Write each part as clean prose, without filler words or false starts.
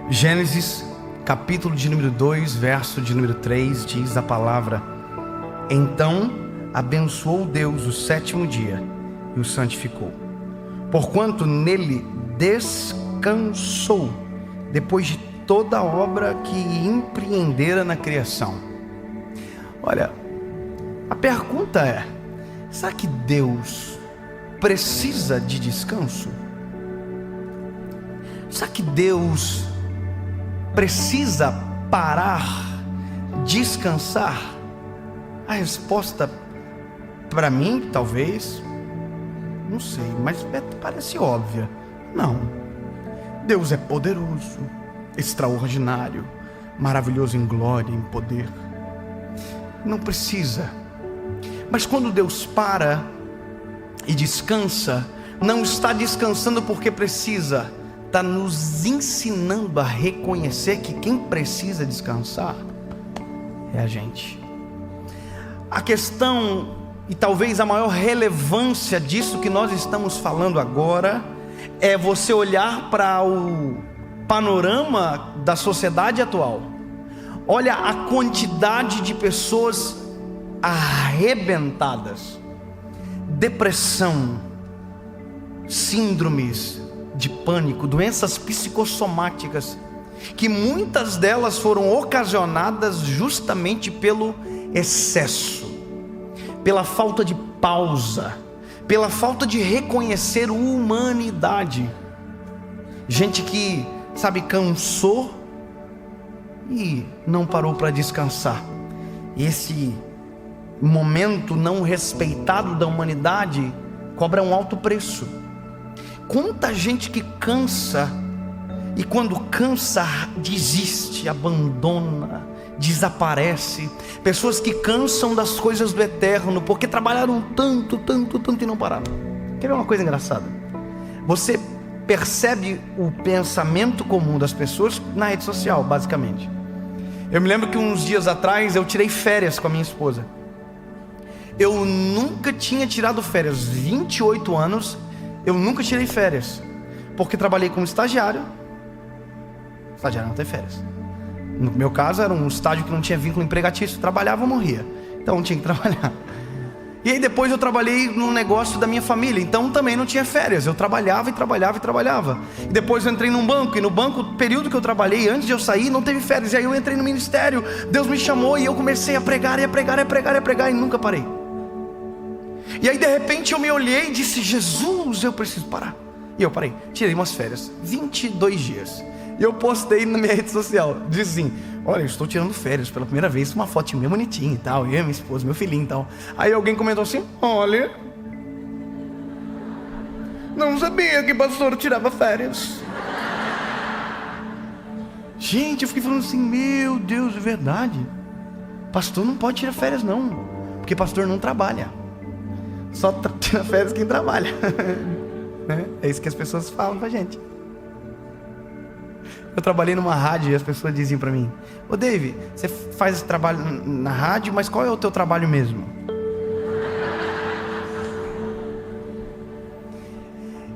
Gênesis, capítulo de número 2, verso de número 3, diz a palavra: Então abençoou Deus o sétimo dia e o santificou, porquanto nele descansou, depois de toda a obra que empreendera na criação. Olha, a pergunta é: será que Deus precisa de descanso? Será que Deus precisa parar, descansar? A resposta para mim, talvez, não sei, mas parece óbvia. Não. Deus é poderoso, extraordinário, maravilhoso em glória, em poder. Não precisa. Mas quando Deus para e descansa, não está descansando porque precisa, está nos ensinando a reconhecer que quem precisa descansar é a gente. A questão, e talvez a maior relevância disso que nós estamos falando agora, é você olhar para o panorama da sociedade atual. Olha a quantidade de pessoas arrebentadas, depressão, síndromes de pânico, doenças psicossomáticas, que muitas delas foram ocasionadas justamente pelo excesso, pela falta de pausa, pela falta de reconhecer humanidade. Gente que, cansou e não parou para descansar. Esse momento não respeitado da humanidade cobra um alto preço. Quanta gente que cansa, e quando cansa desiste, abandona, desaparece. Pessoas que cansam das coisas do eterno porque trabalharam tanto e não pararam. Quer ver uma coisa engraçada? Você percebe o pensamento comum das pessoas na rede social, basicamente. Eu me lembro que uns dias atrás eu tirei férias com a minha esposa. Eu nunca tinha tirado férias, 28 anos eu nunca tirei férias, porque trabalhei como estagiário. Estagiário não tem férias. No meu caso era um estágio que não tinha vínculo empregatício, trabalhava ou morria, então tinha que trabalhar. E aí depois eu trabalhei no negócio da minha família, então também não tinha férias, eu trabalhava. E depois eu entrei num banco, e no banco, o período que eu trabalhei, antes de eu sair, não teve férias. E aí eu entrei no ministério, Deus me chamou e eu comecei a pregar e nunca parei. E aí de repente eu me olhei e disse: Jesus, eu preciso parar. E eu parei, tirei umas férias, 22 dias. E eu postei na minha rede social, disse assim: olha, eu estou tirando férias pela primeira vez, uma fotinha bem bonitinha e tal, eu, minha esposa, meu filhinho e tal. Aí alguém comentou assim: olha, não sabia que pastor tirava férias. Gente, eu fiquei falando assim: meu Deus, é verdade. Pastor não pode tirar férias não, porque pastor não trabalha. Só tira férias quem trabalha. É isso que as pessoas falam pra gente. Eu trabalhei numa rádio e as pessoas diziam pra mim: ô David, você faz esse trabalho na rádio, mas qual é o teu trabalho mesmo?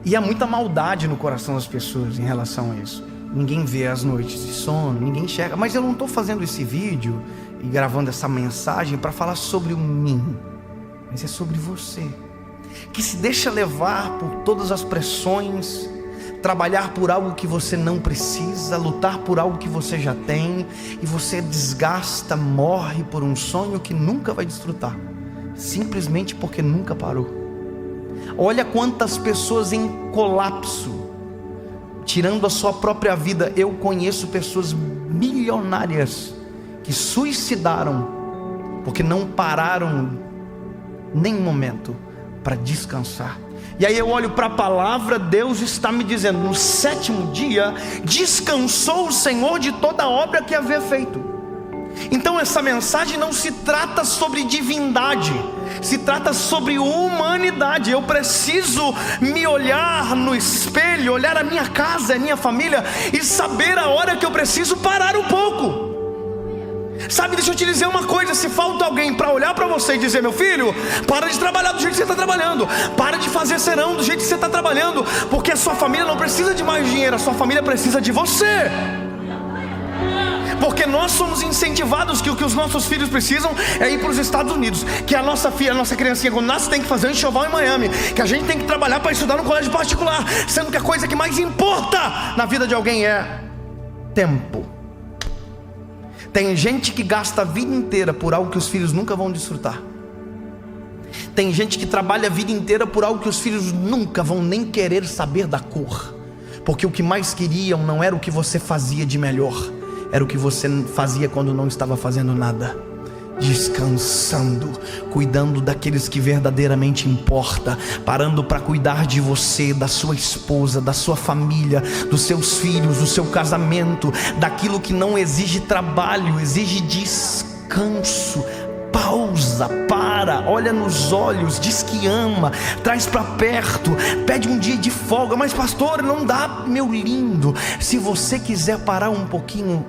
E há muita maldade no coração das pessoas em relação a isso. Ninguém vê as noites de sono, ninguém enxerga. Mas eu não estou fazendo esse vídeo e gravando essa mensagem para falar sobre o mim, mas é sobre você, que se deixa levar por todas as pressões, trabalhar por algo que você não precisa, lutar por algo que você já tem, e você desgasta, morre por um sonho que nunca vai desfrutar, simplesmente porque nunca parou. Olha quantas pessoas em colapso, tirando a sua própria vida. Eu conheço pessoas milionárias que suicidaram porque não pararam nem um momento para descansar. E aí eu olho para a palavra, Deus está me dizendo: no sétimo dia descansou o Senhor de toda a obra que havia feito. Então essa mensagem não se trata sobre divindade, se trata sobre humanidade. Eu preciso me olhar no espelho, olhar a minha casa, a minha família, e saber a hora que eu preciso parar um pouco. Sabe, deixa eu te dizer uma coisa: se falta alguém para olhar para você e dizer: meu filho, para de trabalhar do jeito que você está trabalhando, para de fazer serão do jeito que você está trabalhando, porque a sua família não precisa de mais dinheiro, a sua família precisa de você. Porque nós somos incentivados que o que os nossos filhos precisam é ir para os Estados Unidos, que a nossa filha, a nossa criancinha quando nasce tem que fazer um enxoval em Miami, que a gente tem que trabalhar para estudar no colégio particular, sendo que a coisa que mais importa na vida de alguém é tempo. Tem gente que gasta a vida inteira por algo que os filhos nunca vão desfrutar. Tem gente que trabalha a vida inteira por algo que os filhos nunca vão nem querer saber da cor, porque o que mais queriam não era o que você fazia de melhor, era o que você fazia quando não estava fazendo nada, descansando, cuidando daqueles que verdadeiramente importa, parando para cuidar de você, da sua esposa, da sua família, dos seus filhos, do seu casamento, daquilo que não exige trabalho, exige descanso. Pausa, para, olha nos olhos, diz que ama, traz para perto, pede um dia de folga. Mas pastor, não dá, meu lindo. Se você quiser parar um pouquinho,